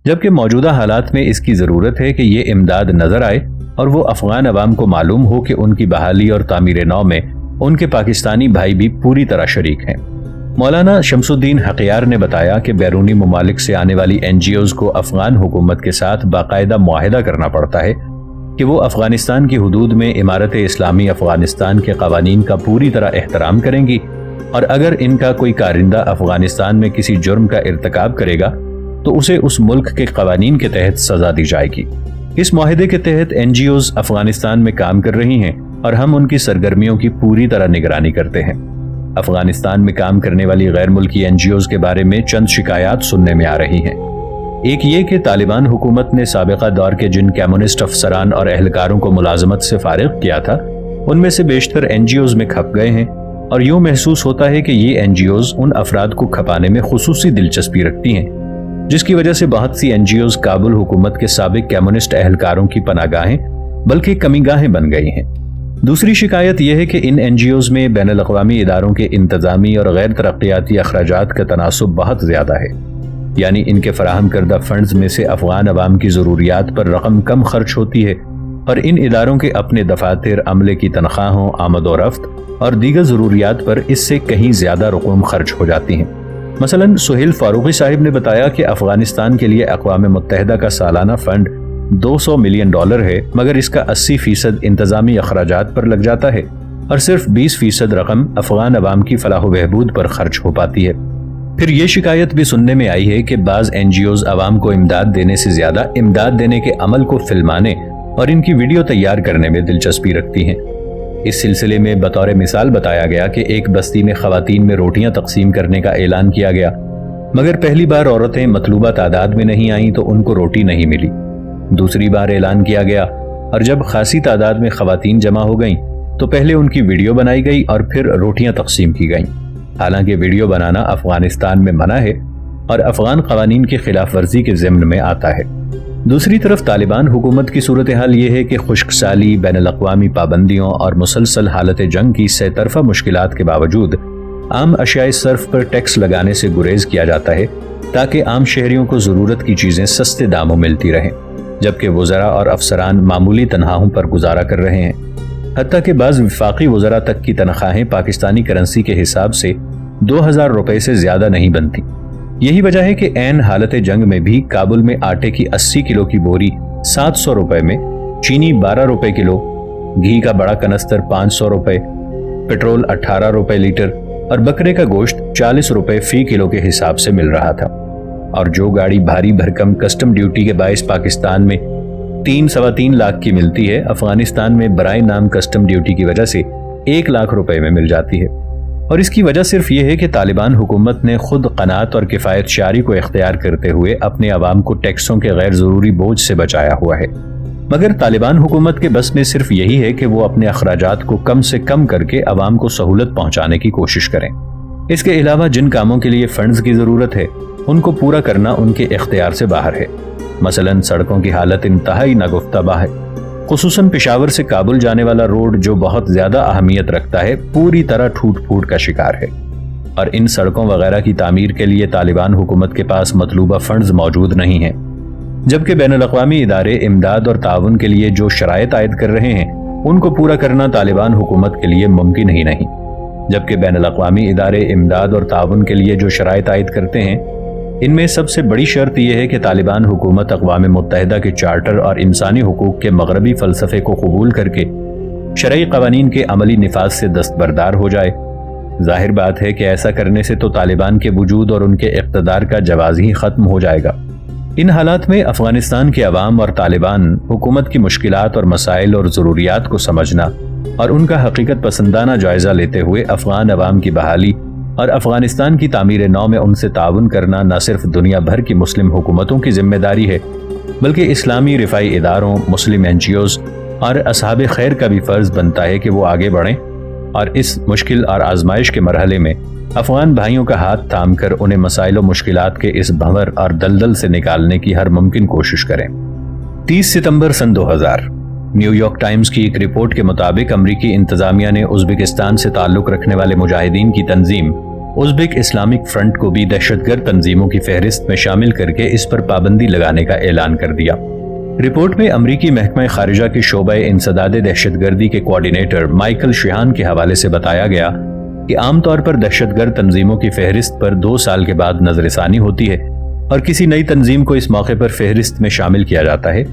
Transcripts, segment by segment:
جبکہ موجودہ حالات میں اس کی ضرورت ہے کہ یہ امداد نظر آئے اور وہ افغان عوام کو معلوم ہو کہ ان کی بحالی اور تعمیر نو میں ان کے پاکستانی بھائی بھی پوری طرح شریک ہیں۔ مولانا شمس الدین حقیار نے بتایا کہ بیرونی ممالک سے آنے والی NGOز کو افغان حکومت کے ساتھ باقاعدہ معاہدہ کرنا پڑتا ہے کہ وہ افغانستان کی حدود میں امارت اسلامی افغانستان کے قوانین کا پوری طرح احترام کریں گی، اور اگر ان کا کوئی کارندہ افغانستان میں کسی جرم کا ارتکاب کرے گا تو اسے اس ملک کے قوانین کے تحت سزا دی جائے گی۔ اس معاہدے کے تحت NGOز افغانستان میں کام کر رہی ہیں اور ہم ان کی سرگرمیوں کی پوری طرح نگرانی کرتے ہیں۔ افغانستان میں کام کرنے والی غیر ملکی NGOز کے بارے میں چند شکایات سننے میں آ رہی ہیں۔ ایک یہ کہ طالبان حکومت نے سابقہ دور کے جن کمیونسٹ افسران اور اہلکاروں کو ملازمت سے فارغ کیا تھا ان میں سے بیشتر NGOز میں کھپ گئے ہیں، اور یوں محسوس ہوتا ہے کہ یہ NGOز ان افراد کو کھپانے میں خصوصی دلچسپی رکھتی ہیں، جس کی وجہ سے بہت سی NGOز کابل حکومت کے سابق کمیونسٹ اہلکاروں کی پناہ گاہیں بلکہ کمی گاہیں بن گئی ہیں۔ دوسری شکایت یہ ہے کہ ان NGOز میں بین الاقوامی اداروں کے انتظامی اور غیر ترقیاتی اخراجات کا تناسب بہت زیادہ ہے، یعنی ان کے فراہم کردہ فنڈز میں سے افغان عوام کی ضروریات پر رقم کم خرچ ہوتی ہے، اور ان اداروں کے اپنے دفاتر، عملے کی تنخواہوں، آمد و رفت اور دیگر ضروریات پر اس سے کہیں زیادہ رقوم خرچ ہو جاتی ہیں۔ مثلاً سہیل فاروقی صاحب نے بتایا کہ افغانستان کے لیے اقوام متحدہ کا سالانہ فنڈ $200 ملین ہے، مگر اس کا 80% انتظامی اخراجات پر لگ جاتا ہے اور صرف 20% رقم افغان عوام کی فلاح و بہبود پر خرچ ہو پاتی ہے۔ پھر یہ شکایت بھی سننے میں آئی ہے کہ بعض NGOز عوام کو امداد دینے سے زیادہ امداد دینے کے عمل کو فلمانے اور ان کی ویڈیو تیار کرنے میں دلچسپی رکھتی ہیں۔ اس سلسلے میں بطور مثال بتایا گیا کہ ایک بستی میں خواتین میں روٹیاں تقسیم کرنے کا اعلان کیا گیا، مگر پہلی بار عورتیں مطلوبہ تعداد میں نہیں آئیں تو ان کو روٹی نہیں ملی۔ دوسری بار اعلان کیا گیا اور جب خاصی تعداد میں خواتین جمع ہو گئیں تو پہلے ان کی ویڈیو بنائی گئی اور پھر روٹیاں تقسیم کی گئیں، حالانکہ ویڈیو بنانا افغانستان میں منع ہے اور افغان قوانین کی خلاف ورزی کے ضمن میں آتا ہے۔ دوسری طرف طالبان حکومت کی صورتحال یہ ہے کہ خشک سالی، بین الاقوامی پابندیوں اور مسلسل حالت جنگ کی سہ طرفہ مشکلات کے باوجود عام اشیاء صرف پر ٹیکس لگانے سے گریز کیا جاتا ہے تاکہ عام شہریوں کو ضرورت کی چیزیں سستے داموں ملتی رہیں، جبکہ وزراء اور افسران معمولی تنخواہوں پر گزارا کر رہے ہیں۔ حتیٰ کہ بعض وفاقی وزراء تک کی تنخواہیں پاکستانی کرنسی کے حساب سے 2000 روپے سے زیادہ نہیں بنتی۔ یہی وجہ ہے کہ عین حالت جنگ میں بھی کابل میں آٹے کی 80 کلو کی بوری 700 روپے میں، چینی 12 روپے کلو، گھی کا بڑا کنستر 500 روپے، پیٹرول 18 روپے لیٹر اور بکرے کا گوشت 40 روپے فی کلو کے حساب سے مل رہا تھا۔ اور جو گاڑی بھاری بھرکم کسٹم ڈیوٹی کے باعث پاکستان میں 3-3.25 لاکھ کی ملتی ہے، افغانستان میں برائے نام کسٹم ڈیوٹی کی وجہ سے 1 لاکھ روپے میں مل جاتی ہے۔ اور اس کی وجہ صرف یہ ہے کہ طالبان حکومت نے خود قناعت اور کفایت شعاری کو اختیار کرتے ہوئے اپنے عوام کو ٹیکسوں کے غیر ضروری بوجھ سے بچایا ہوا ہے، مگر طالبان حکومت کے بس میں صرف یہی ہے کہ وہ اپنے اخراجات کو کم سے کم کر کے عوام کو سہولت پہنچانے کی کوشش کریں۔ اس کے علاوہ جن کاموں کے لیے فنڈز کی ضرورت ہے ان کو پورا کرنا ان کے اختیار سے باہر ہے۔ مثلاً سڑکوں کی حالت انتہائی ناگفتہ ہے، خصوصاً پشاور سے کابل جانے والا روڈ جو بہت زیادہ اہمیت رکھتا ہے پوری طرح ٹوٹ پھوٹ کا شکار ہے، اور ان سڑکوں وغیرہ کی تعمیر کے لیے طالبان حکومت کے پاس مطلوبہ فنڈز موجود نہیں ہیں، جبکہ بین الاقوامی ادارے امداد اور تعاون کے لیے جو شرائط عائد کر رہے ہیں ان کو پورا کرنا طالبان حکومت کے لیے ممکن ہی نہیں۔ جبکہ بین الاقوامی ادارے امداد اور تعاون کے لیے جو شرائط عائد کرتے ہیں ان میں سب سے بڑی شرط یہ ہے کہ طالبان حکومت اقوام متحدہ کے چارٹر اور انسانی حقوق کے مغربی فلسفے کو قبول کر کے شرعی قوانین کے عملی نفاذ سے دستبردار ہو جائے۔ ظاہر بات ہے کہ ایسا کرنے سے تو طالبان کے وجود اور ان کے اقتدار کا جواز ہی ختم ہو جائے گا۔ ان حالات میں افغانستان کے عوام اور طالبان حکومت کی مشکلات اور مسائل اور ضروریات کو سمجھنا اور ان کا حقیقت پسندانہ جائزہ لیتے ہوئے افغان عوام کی بحالی اور افغانستان کی تعمیر نو میں ان سے تعاون کرنا نہ صرف دنیا بھر کی مسلم حکومتوں کی ذمہ داری ہے بلکہ اسلامی رفاعی اداروں، مسلم NGOز اور اصحاب خیر کا بھی فرض بنتا ہے کہ وہ آگے بڑھیں اور اس مشکل اور آزمائش کے مرحلے میں افغان بھائیوں کا ہاتھ تھام کر انہیں مسائل و مشکلات کے اس بھنور اور دلدل سے نکالنے کی ہر ممکن کوشش کریں۔ 30 ستمبر سن 2000 نیو یارک ٹائمز کی ایک رپورٹ کے مطابق امریکی انتظامیہ نے ازبکستان سے تعلق رکھنے والے مجاہدین کی تنظیم ازبک اسلامک فرنٹ کو بھی دہشت گرد تنظیموں کی فہرست میں شامل کر کے اس پر پابندی لگانے کا اعلان کر دیا۔ رپورٹ میں امریکی محکمہ خارجہ کے شعبہ انسداد دہشت گردی کے کوارڈینیٹر مائیکل شیہان کے حوالے سے بتایا گیا کہ عام طور پر دہشت گرد تنظیموں کی فہرست پر 2 سال کے بعد نظر ثانی ہوتی ہے اور کسی نئی تنظیم کو اس موقع پر فہرست میں شامل کیا جاتا ہے،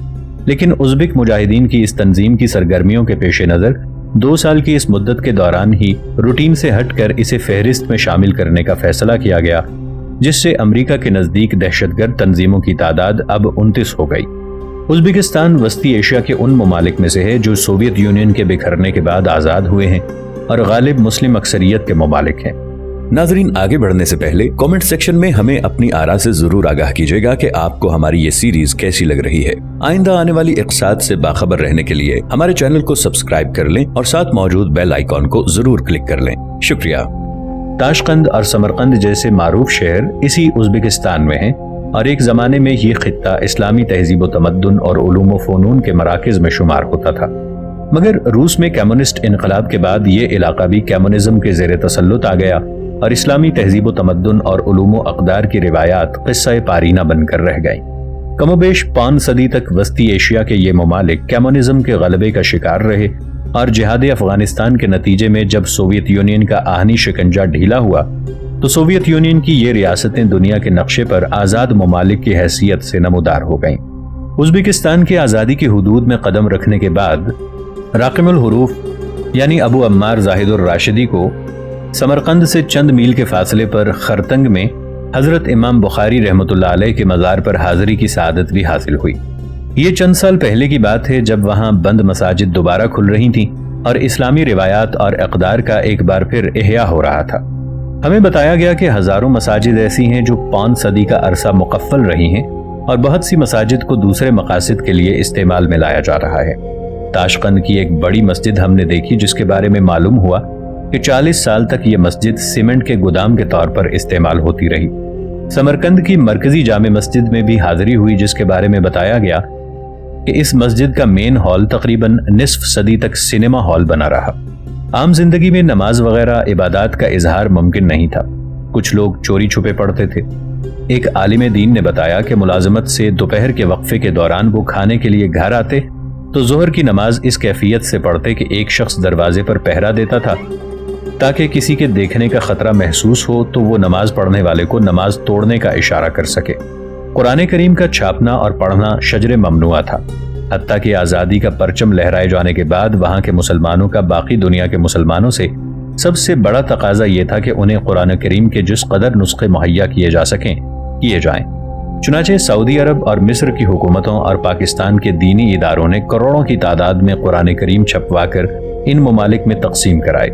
لیکن ازبک مجاہدین کی اس تنظیم کی سرگرمیوں کے پیش نظر 2 سال کی اس مدت کے دوران ہی روٹین سے ہٹ کر اسے فہرست میں شامل کرنے کا فیصلہ کیا گیا، جس سے امریکہ کے نزدیک دہشت گرد تنظیموں کی تعداد اب 29 ہو گئی۔ ازبکستان وسطی ایشیا کے ان ممالک میں سے ہے جو سوویت یونین کے بکھرنے کے بعد آزاد ہوئے ہیں اور غالب مسلم اکثریت کے ممالک ہیں۔ ناظرین، آگے بڑھنے سے پہلے کامنٹ سیکشن میں ہمیں اپنی آراء سے ضرور آگاہ کیجیے گا کہ آپ کو ہماری یہ سیریز کیسی لگ رہی ہے۔ آئندہ آنے والی اقساط سے باخبر رہنے کے لیے ہمارے چینل کو سبسکرائب کر لیں اور ساتھ موجود بیل آئیکن کو ضرور کلک کر لیں۔ شکریہ۔ تاشقند اور سمرقند جیسے معروف شہر اسی ازبکستان میں ہیں اور ایک زمانے میں یہ خطہ اسلامی تہذیب و تمدن اور علوم و فنون کے مراکز میں شمار ہوتا تھا، مگر روس میں کمیونسٹ انقلاب کے بعد یہ علاقہ بھی کمیونزم کے زیر تسلط آ گیا اور اسلامی تہذیب و تمدن اور علوم و اقدار کی روایات قصہ پارینہ بن کر رہ گئیں۔ کم و بیش 5 صدی تک وسطی ایشیا کے یہ ممالک کمیونزم کے غلبے کا شکار رہے اور جہاد افغانستان کے نتیجے میں جب سوویت یونین کا آہنی شکنجہ ڈھیلا ہوا تو سوویت یونین کی یہ ریاستیں دنیا کے نقشے پر آزاد ممالک کی حیثیت سے نمودار ہو گئیں۔ ازبکستان کے آزادی کی حدود میں قدم رکھنے کے بعد راقم الحروف یعنی ابو عمار زاہد الراشدی کو سمرقند سے چند میل کے فاصلے پر خرتنگ میں حضرت امام بخاری رحمۃ اللہ علیہ کے مزار پر حاضری کی سعادت بھی حاصل ہوئی۔ یہ چند سال پہلے کی بات ہے جب وہاں بند مساجد دوبارہ کھل رہی تھیں اور اسلامی روایات اور اقدار کا ایک بار پھر احیاء ہو رہا تھا۔ ہمیں بتایا گیا کہ ہزاروں مساجد ایسی ہیں جو 5 صدی کا عرصہ مقفل رہی ہیں اور بہت سی مساجد کو دوسرے مقاصد کے لیے استعمال میں لایا جا رہا ہے۔ تاشقند کی ایک بڑی مسجد ہم نے دیکھی جس کے بارے میں معلوم ہوا کہ 40 سال تک یہ مسجد سیمنٹ کے گودام کے طور پر استعمال ہوتی رہی۔ سمرقند کی مرکزی جامع مسجد میں بھی حاضری ہوئی جس کے بارے میں بتایا گیا کہ اس مسجد کا مین ہال تقریباً نصف صدی تک سینما ہال بنا رہا۔ عام زندگی میں نماز وغیرہ عبادات کا اظہار ممکن نہیں تھا، کچھ لوگ چوری چھپے پڑھتے تھے۔ ایک عالم دین نے بتایا کہ ملازمت سے دوپہر کے وقفے کے دوران وہ کھانے کے لیے گھر آتے تو ظہر کی نماز اس کیفیت سے پڑھتے کہ ایک شخص دروازے پر پہرا دیتا تھا تاکہ کسی کے دیکھنے کا خطرہ محسوس ہو تو وہ نماز پڑھنے والے کو نماز توڑنے کا اشارہ کر سکے۔ قرآن کریم کا چھاپنا اور پڑھنا شجر ممنوع تھا، حتیٰ کہ آزادی کا پرچم لہرائے جانے کے بعد وہاں کے مسلمانوں کا باقی دنیا کے مسلمانوں سے سب سے بڑا تقاضا یہ تھا کہ انہیں قرآن کریم کے جس قدر نسخے مہیا کیے جا سکیں کیے جائیں۔ چنانچہ سعودی عرب اور مصر کی حکومتوں اور پاکستان کے دینی اداروں نے کروڑوں کی تعداد میں قرآن کریم چھپوا کر ان ممالک میں تقسیم کرائے،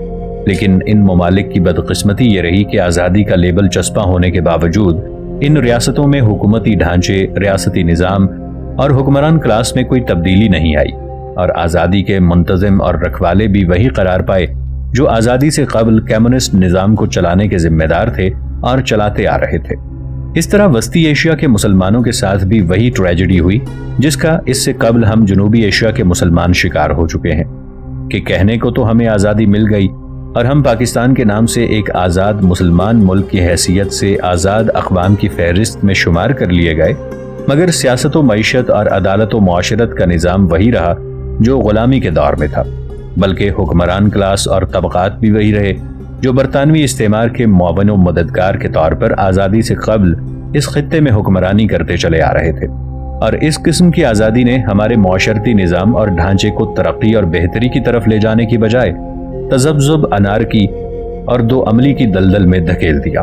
لیکن ان ممالک کی بدقسمتی یہ رہی کہ آزادی کا لیبل چسپاں ہونے کے باوجود ان ریاستوں میں حکومتی ڈھانچے، ریاستی نظام اور حکمران کلاس میں کوئی تبدیلی نہیں آئی اور آزادی کے منتظم اور رکھوالے بھی وہی قرار پائے جو آزادی سے قبل کمیونسٹ نظام کو چلانے کے ذمہ دار تھے اور چلاتے آ رہے تھے۔ اس طرح وسطی ایشیا کے مسلمانوں کے ساتھ بھی وہی ٹریجڈی ہوئی جس کا اس سے قبل ہم جنوبی ایشیا کے مسلمان شکار ہو چکے ہیں کہ کہنے کو تو ہمیں آزادی مل گئی اور ہم پاکستان کے نام سے ایک آزاد مسلمان ملک کی حیثیت سے آزاد اقوام کی فہرست میں شمار کر لیے گئے، مگر سیاست و معیشت اور عدالت و معاشرت کا نظام وہی رہا جو غلامی کے دور میں تھا، بلکہ حکمران کلاس اور طبقات بھی وہی رہے جو برطانوی استعمار کے معاون و مددگار کے طور پر آزادی سے قبل اس خطے میں حکمرانی کرتے چلے آ رہے تھے۔ اور اس قسم کی آزادی نے ہمارے معاشرتی نظام اور ڈھانچے کو ترقی اور بہتری کی طرف لے جانے کی بجائے تذبذب، انارکی اور دو عملی کی دلدل میں دھکیل دیا۔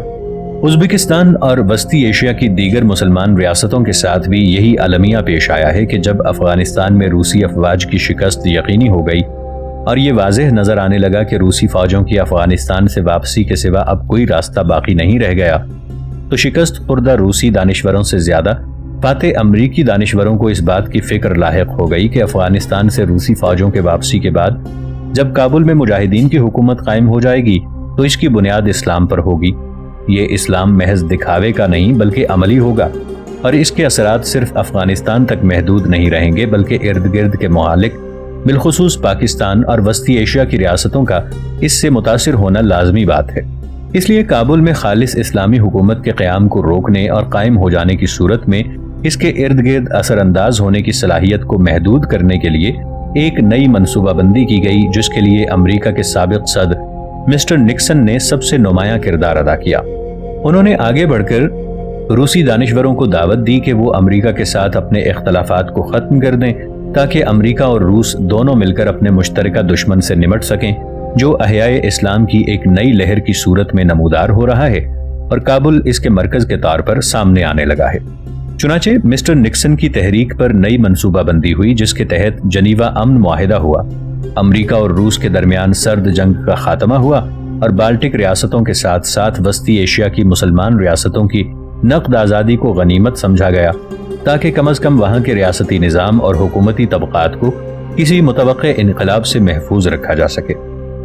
ازبکستان اور وسطی ایشیا کی دیگر مسلمان ریاستوں کے ساتھ بھی یہی المیہ پیش آیا ہے کہ جب افغانستان میں روسی افواج کی شکست یقینی ہو گئی اور یہ واضح نظر آنے لگا کہ روسی فوجوں کی افغانستان سے واپسی کے سوا اب کوئی راستہ باقی نہیں رہ گیا، تو شکست خوردہ روسی دانشوروں سے زیادہ فاتح امریکی دانشوروں کو اس بات کی فکر لاحق ہو گئی کہ افغانستان سے روسی فوجوں کے واپسی کے بعد جب کابل میں مجاہدین کی حکومت قائم ہو جائے گی تو اس کی بنیاد اسلام پر ہوگی۔ یہ اسلام محض دکھاوے کا نہیں بلکہ عملی ہوگا اور اس کے اثرات صرف افغانستان تک محدود نہیں رہیں گے بلکہ ارد گرد کے ممالک بالخصوص پاکستان اور وسطی ایشیا کی ریاستوں کا اس سے متاثر ہونا لازمی بات ہے۔ اس لیے کابل میں خالص اسلامی حکومت کے قیام کو روکنے اور قائم ہو جانے کی صورت میں اس کے ارد گرد اثر انداز ہونے کی صلاحیت کو محدود کرنے کے لیے ایک نئی منصوبہ بندی کی گئی، جس کے لیے امریکہ کے سابق صدر مسٹر نکسن نے سب سے نمایاں کردار ادا کیا۔ انہوں نے آگے بڑھ کر روسی دانشوروں کو دعوت دی کہ وہ امریکہ کے ساتھ اپنے اختلافات کو ختم کر دیں تاکہ امریکہ اور روس دونوں مل کر اپنے مشترکہ دشمن سے نمٹ سکیں جو احیاء اسلام کی ایک نئی لہر کی صورت میں نمودار ہو رہا ہے اور کابل اس کے مرکز کے طور پر سامنے آنے لگا ہے۔ چنانچہ مسٹر نکسن کی تحریک پر نئی منصوبہ بندی ہوئی، جس کے تحت جنیوا امن معاہدہ ہوا، امریکہ اور روس کے درمیان سرد جنگ کا خاتمہ ہوا اور بالٹک ریاستوں کے ساتھ ساتھ وسطی ایشیا کی مسلمان ریاستوں کی نقد آزادی کو غنیمت سمجھا گیا تاکہ کم از کم وہاں کے ریاستی نظام اور حکومتی طبقات کو کسی متوقع انقلاب سے محفوظ رکھا جا سکے،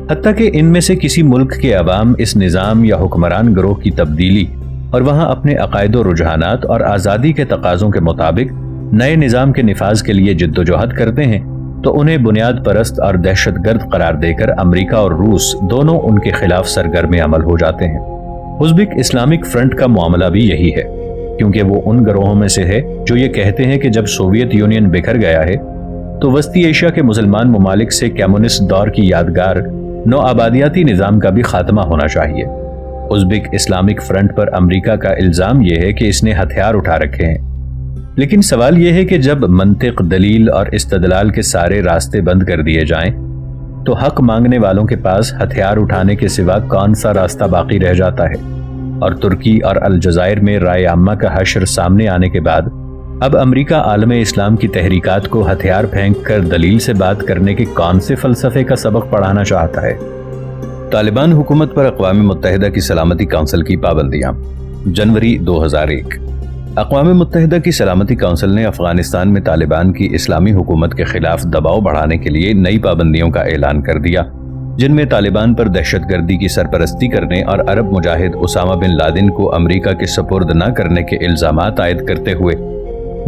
حتیٰ کہ ان میں سے کسی ملک کے عوام اس نظام یا حکمران گروہ کی تبدیلی اور وہاں اپنے عقائد و رجحانات اور آزادی کے تقاضوں کے مطابق نئے نظام کے نفاذ کے لیے جد و جہد کرتے ہیں تو انہیں بنیاد پرست اور دہشت گرد قرار دے کر امریکہ اور روس دونوں ان کے خلاف سرگرم عمل ہو جاتے ہیں۔ ازبک اسلامک فرنٹ کا معاملہ بھی یہی ہے، کیونکہ وہ ان گروہوں میں سے ہے جو یہ کہتے ہیں کہ جب سوویت یونین بکھر گیا ہے تو وسطی ایشیا کے مسلمان ممالک سے کمیونسٹ دور کی یادگار نو آبادیاتی نظام کا بھی خاتمہ ہونا چاہیے۔ ازبک اسلامک فرنٹ پر امریکہ کا الزام یہ ہے کہ اس نے ہتھیار اٹھا رکھے ہیں، لیکن سوال یہ ہے کہ جب منطق، دلیل اور استدلال کے سارے راستے بند کر دیے جائیں تو حق مانگنے والوں کے پاس ہتھیار اٹھانے کے سوا کون سا راستہ باقی رہ جاتا ہے؟ اور ترکی اور الجزائر میں رائے عامہ کا حشر سامنے آنے کے بعد اب امریکہ عالم اسلام کی تحریکات کو ہتھیار پھینک کر دلیل سے بات کرنے کے کون سے فلسفے کا سبق پڑھانا چاہتا ہے؟ طالبان حکومت پر اقوام متحدہ کی سلامتی کونسل کی پابندیاں۔ جنوری 2001 اقوام متحدہ کی سلامتی کونسل نے افغانستان میں طالبان کی اسلامی حکومت کے خلاف دباؤ بڑھانے کے لیے نئی پابندیوں کا اعلان کر دیا، جن میں طالبان پر دہشت گردی کی سرپرستی کرنے اور عرب مجاہد اسامہ بن لادن کو امریکہ کے سپرد نہ کرنے کے الزامات عائد کرتے ہوئے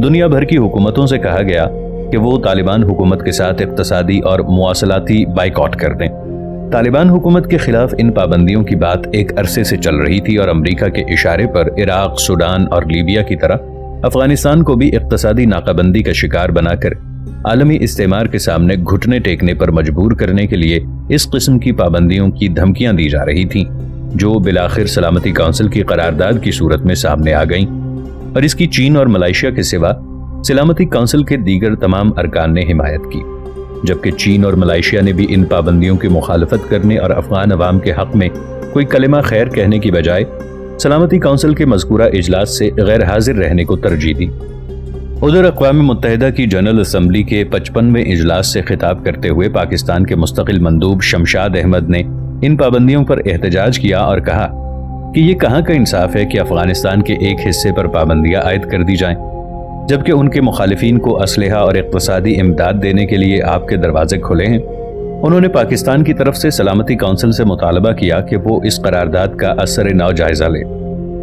دنیا بھر کی حکومتوں سے کہا گیا کہ وہ طالبان حکومت کے ساتھ اقتصادی اور مواصلاتی بائیکاٹ کر دیں۔ طالبان حکومت کے خلاف ان پابندیوں کی بات ایک عرصے سے چل رہی تھی اور امریکہ کے اشارے پر عراق، سوڈان اور لیبیا کی طرح افغانستان کو بھی اقتصادی ناکہ بندی کا شکار بنا کر عالمی استعمار کے سامنے گھٹنے ٹیکنے پر مجبور کرنے کے لیے اس قسم کی پابندیوں کی دھمکیاں دی جا رہی تھیں، جو بالآخر سلامتی کونسل کی قرارداد کی صورت میں سامنے آ گئیں، اور اس کی چین اور ملائیشیا کے سوا سلامتی کونسل کے دیگر تمام ارکان نے حمایت کی، جبکہ چین اور ملائیشیا نے بھی ان پابندیوں کی مخالفت کرنے اور افغان عوام کے حق میں کوئی کلمہ خیر کہنے کی بجائے سلامتی کونسل کے مذکورہ اجلاس سے غیر حاضر رہنے کو ترجیح دی۔ ادھر اقوام متحدہ کی جنرل اسمبلی کے 55ویں اجلاس سے خطاب کرتے ہوئے پاکستان کے مستقل مندوب شمشاد احمد نے ان پابندیوں پر احتجاج کیا اور کہا کہ یہ کہاں کا انصاف ہے کہ افغانستان کے ایک حصے پر پابندیاں عائد کر دی جائیں، جبکہ ان کے مخالفین کو اسلحہ اور اقتصادی امداد دینے کے لیے آپ کے دروازے کھلے ہیں۔ انہوں نے پاکستان کی طرف سے سلامتی کونسل سے مطالبہ کیا کہ وہ اس قرارداد کا اثر نو جائزہ لے۔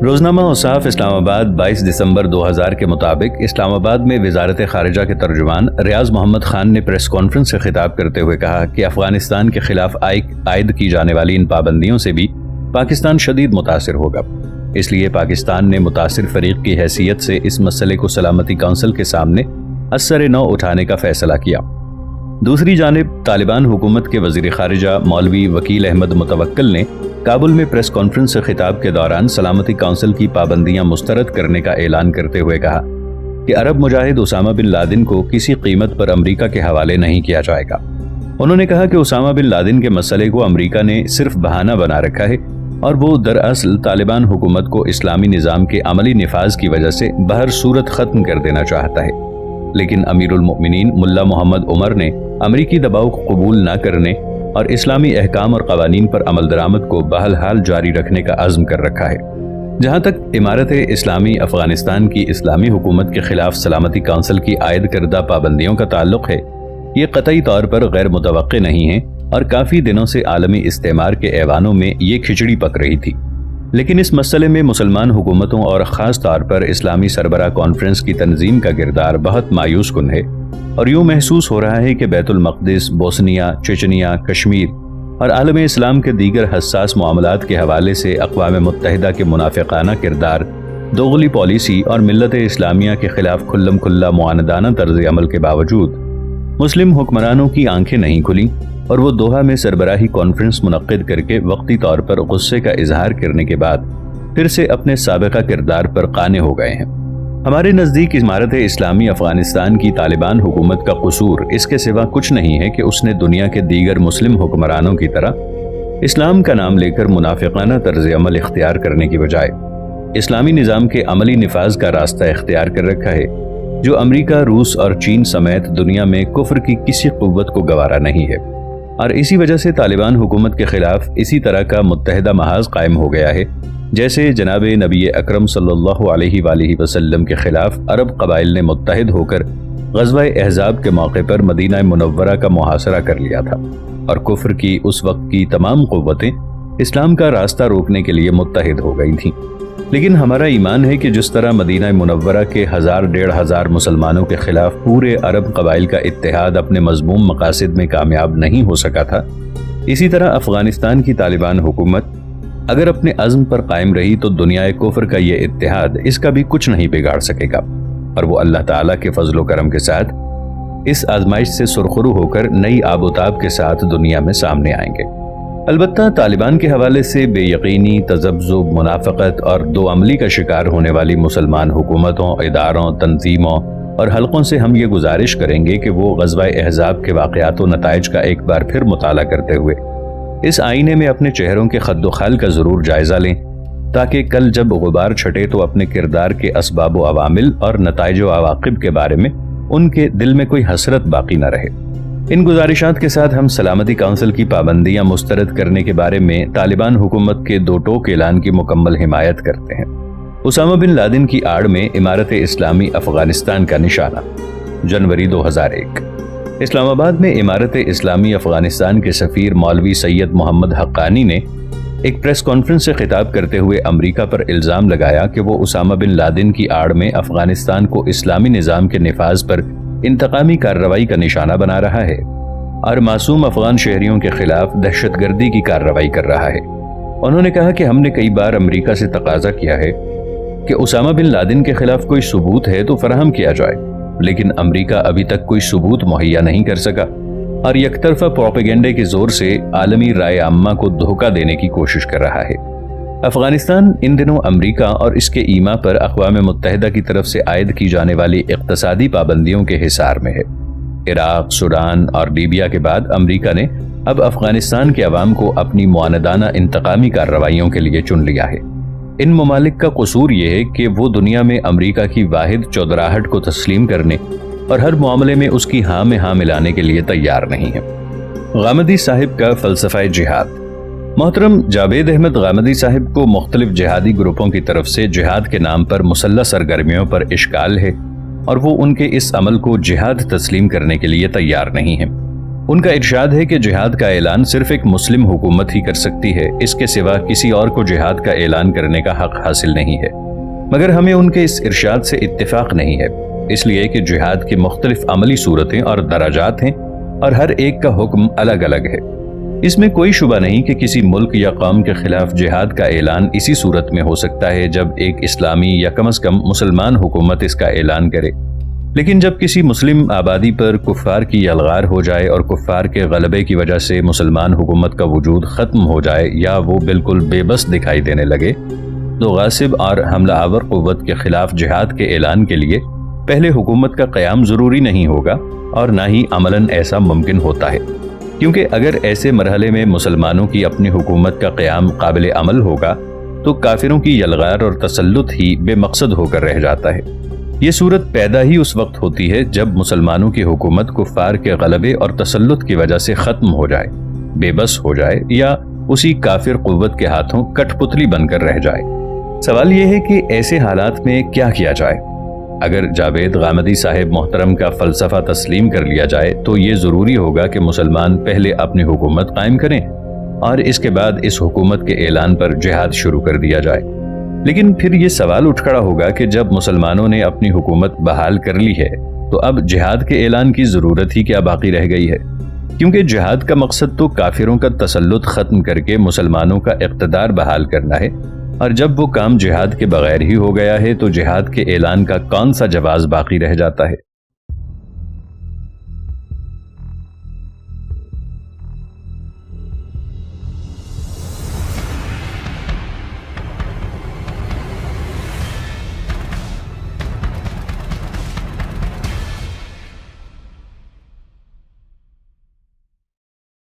روزنامہ اوصاف اسلام آباد 22 دسمبر 2000 کے مطابق اسلام آباد میں وزارت خارجہ کے ترجمان ریاض محمد خان نے پریس کانفرنس سے خطاب کرتے ہوئے کہا کہ افغانستان کے خلاف عائد کی جانے والی ان پابندیوں سے بھی پاکستان شدید متاثر ہوگا، اس لیے پاکستان نے متاثر فریق کی حیثیت سے اس مسئلے کو سلامتی کونسل کے سامنے اثر نو اٹھانے کا فیصلہ کیا۔ دوسری جانب طالبان حکومت کے وزیر خارجہ مولوی وکیل احمد متوکل نے کابل میں پریس کانفرنس سے خطاب کے دوران سلامتی کونسل کی پابندیاں مسترد کرنے کا اعلان کرتے ہوئے کہا کہ عرب مجاہد اسامہ بن لادن کو کسی قیمت پر امریکہ کے حوالے نہیں کیا جائے گا۔ انہوں نے کہا کہ اسامہ بن لادن کے مسئلے کو امریکہ نے صرف بہانہ بنا رکھا ہے اور وہ دراصل طالبان حکومت کو اسلامی نظام کے عملی نفاذ کی وجہ سے بہر صورت ختم کر دینا چاہتا ہے، لیکن امیر المؤمنین ملا محمد عمر نے امریکی دباؤ کو قبول نہ کرنے اور اسلامی احکام اور قوانین پر عمل درآمد کو بہرحال جاری رکھنے کا عزم کر رکھا ہے۔ جہاں تک امارت اسلامی افغانستان کی اسلامی حکومت کے خلاف سلامتی کونسل کی عائد کردہ پابندیوں کا تعلق ہے، یہ قطعی طور پر غیر متوقع نہیں ہے اور کافی دنوں سے عالمی استعمار کے ایوانوں میں یہ کھچڑی پک رہی تھی، لیکن اس مسئلے میں مسلمان حکومتوں اور خاص طور پر اسلامی سربراہ کانفرنس کی تنظیم کا کردار بہت مایوس کن ہے، اور یوں محسوس ہو رہا ہے کہ بیت المقدس، بوسنیا، چچنیا، کشمیر اور عالم اسلام کے دیگر حساس معاملات کے حوالے سے اقوام متحدہ کے منافقانہ کردار، دوغلی پالیسی اور ملت اسلامیہ کے خلاف کھلم کھلا معاندانہ طرز عمل کے باوجود مسلم حکمرانوں کی آنکھیں نہیں کھلیں اور وہ دوحہ میں سربراہی کانفرنس منعقد کر کے وقتی طور پر غصے کا اظہار کرنے کے بعد پھر سے اپنے سابقہ کردار پر قانع ہو گئے ہیں۔ ہمارے نزدیک امارت اسلامی افغانستان کی طالبان حکومت کا قصور اس کے سوا کچھ نہیں ہے کہ اس نے دنیا کے دیگر مسلم حکمرانوں کی طرح اسلام کا نام لے کر منافقانہ طرز عمل اختیار کرنے کی بجائے اسلامی نظام کے عملی نفاذ کا راستہ اختیار کر رکھا ہے، جو امریکہ، روس اور چین سمیت دنیا میں کفر کی کسی قوت کو گوارا نہیں ہے، اور اسی وجہ سے طالبان حکومت کے خلاف اسی طرح کا متحدہ محاذ قائم ہو گیا ہے جیسے جناب نبی اکرم صلی اللہ علیہ وآلہ وسلم کے خلاف عرب قبائل نے متحد ہو کر غزوہ احزاب کے موقع پر مدینہ منورہ کا محاصرہ کر لیا تھا، اور کفر کی اس وقت کی تمام قوتیں اسلام کا راستہ روکنے کے لیے متحد ہو گئی تھیں۔ لیکن ہمارا ایمان ہے کہ جس طرح مدینہ منورہ کے 1000-1500 مسلمانوں کے خلاف پورے عرب قبائل کا اتحاد اپنے مذموم مقاصد میں کامیاب نہیں ہو سکا تھا، اسی طرح افغانستان کی طالبان حکومت اگر اپنے عزم پر قائم رہی تو دنیا کفر کا یہ اتحاد اس کا بھی کچھ نہیں بگاڑ سکے گا، اور وہ اللہ تعالیٰ کے فضل و کرم کے ساتھ اس آزمائش سے سرخرو ہو کر نئی آب و تاب کے ساتھ دنیا میں سامنے آئیں گے۔ البتہ طالبان کے حوالے سے بے یقینی، تذبذب، منافقت اور دو عملی کا شکار ہونے والی مسلمان حکومتوں، اداروں، تنظیموں اور حلقوں سے ہم یہ گزارش کریں گے کہ وہ غزوہ احزاب کے واقعات و نتائج کا ایک بار پھر مطالعہ کرتے ہوئے اس آئینے میں اپنے چہروں کے خد و خال کا ضرور جائزہ لیں، تاکہ کل جب غبار چھٹے تو اپنے کردار کے اسباب و عوامل اور نتائج و عواقب کے بارے میں ان کے دل میں کوئی حسرت باقی نہ رہے۔ ان گزارشات کے ساتھ ہم سلامتی کونسل کی پابندیاں مسترد کرنے کے بارے میں طالبان حکومت کے 2 ٹوک اعلان کی مکمل حمایت کرتے ہیں۔ اسامہ بن لادن کی آڑ میں امارت اسلامی افغانستان کا نشانہ، جنوری 2001۔ اسلام آباد میں امارت اسلامی افغانستان کے سفیر مولوی سید محمد حقانی نے ایک پریس کانفرنس سے خطاب کرتے ہوئے امریکہ پر الزام لگایا کہ وہ اسامہ بن لادن کی آڑ میں افغانستان کو اسلامی نظام کے نفاذ پر انتقامی کارروائی کا نشانہ بنا رہا ہے اور معصوم افغان شہریوں کے خلاف دہشت گردی کی کارروائی کر رہا ہے۔ انہوں نے کہا کہ ہم نے کئی بار امریکہ سے تقاضا کیا ہے کہ اسامہ بن لادن کے خلاف کوئی ثبوت ہے تو فراہم کیا جائے، لیکن امریکہ ابھی تک کوئی ثبوت مہیا نہیں کر سکا اور یک طرفہ پروپیگنڈے کے زور سے عالمی رائے عامہ کو دھوکہ دینے کی کوشش کر رہا ہے۔ افغانستان ان دنوں امریکہ اور اس کے ایما پر اقوام متحدہ کی طرف سے عائد کی جانے والی اقتصادی پابندیوں کے حصار میں ہے۔ عراق، سوڈان اور لیبیا کے بعد امریکہ نے اب افغانستان کے عوام کو اپنی معاندانہ انتقامی کارروائیوں کے لیے چن لیا ہے۔ ان ممالک کا قصور یہ ہے کہ وہ دنیا میں امریکہ کی واحد چودراہٹ کو تسلیم کرنے اور ہر معاملے میں اس کی ہاں میں ہاں ملانے کے لیے تیار نہیں ہے۔ غامدی صاحب کا فلسفہ جہاد۔ محترم جاوید احمد غامدی صاحب کو مختلف جہادی گروپوں کی طرف سے جہاد کے نام پر مسلح سرگرمیوں پر اشکال ہے اور وہ ان کے اس عمل کو جہاد تسلیم کرنے کے لیے تیار نہیں ہیں۔ ان کا ارشاد ہے کہ جہاد کا اعلان صرف ایک مسلم حکومت ہی کر سکتی ہے، اس کے سوا کسی اور کو جہاد کا اعلان کرنے کا حق حاصل نہیں ہے، مگر ہمیں ان کے اس ارشاد سے اتفاق نہیں ہے، اس لیے کہ جہاد کی مختلف عملی صورتیں اور درجات ہیں اور ہر ایک کا حکم الگ الگ ہے۔ اس میں کوئی شبہ نہیں کہ کسی ملک یا قوم کے خلاف جہاد کا اعلان اسی صورت میں ہو سکتا ہے جب ایک اسلامی یا کم از کم مسلمان حکومت اس کا اعلان کرے، لیکن جب کسی مسلم آبادی پر کفار کی یلغار ہو جائے اور کفار کے غلبے کی وجہ سے مسلمان حکومت کا وجود ختم ہو جائے یا وہ بالکل بے بس دکھائی دینے لگے، تو غاصب اور حملہ آور قوت کے خلاف جہاد کے اعلان کے لیے پہلے حکومت کا قیام ضروری نہیں ہوگا اور نہ ہی عملاً ایسا ممکن ہوتا ہے، کیونکہ اگر ایسے مرحلے میں مسلمانوں کی اپنی حکومت کا قیام قابل عمل ہوگا تو کافروں کی یلغار اور تسلط ہی بے مقصد ہو کر رہ جاتا ہے۔ یہ صورت پیدا ہی اس وقت ہوتی ہے جب مسلمانوں کی حکومت کفار کے غلبے اور تسلط کی وجہ سے ختم ہو جائے، بے بس ہو جائے یا اسی کافر قوت کے ہاتھوں کٹ پتلی بن کر رہ جائے۔ سوال یہ ہے کہ ایسے حالات میں کیا کیا جائے؟ اگر جاوید غامدی صاحب محترم کا فلسفہ تسلیم کر لیا جائے تو یہ ضروری ہوگا کہ مسلمان پہلے اپنی حکومت قائم کریں اور اس کے بعد اس حکومت کے اعلان پر جہاد شروع کر دیا جائے۔ لیکن پھر یہ سوال اٹھ کھڑا ہوگا کہ جب مسلمانوں نے اپنی حکومت بحال کر لی ہے تو اب جہاد کے اعلان کی ضرورت ہی کیا باقی رہ گئی ہے؟ کیونکہ جہاد کا مقصد تو کافروں کا تسلط ختم کر کے مسلمانوں کا اقتدار بحال کرنا ہے، اور جب وہ کام جہاد کے بغیر ہی ہو گیا ہے تو جہاد کے اعلان کا کون سا جواز باقی رہ جاتا ہے؟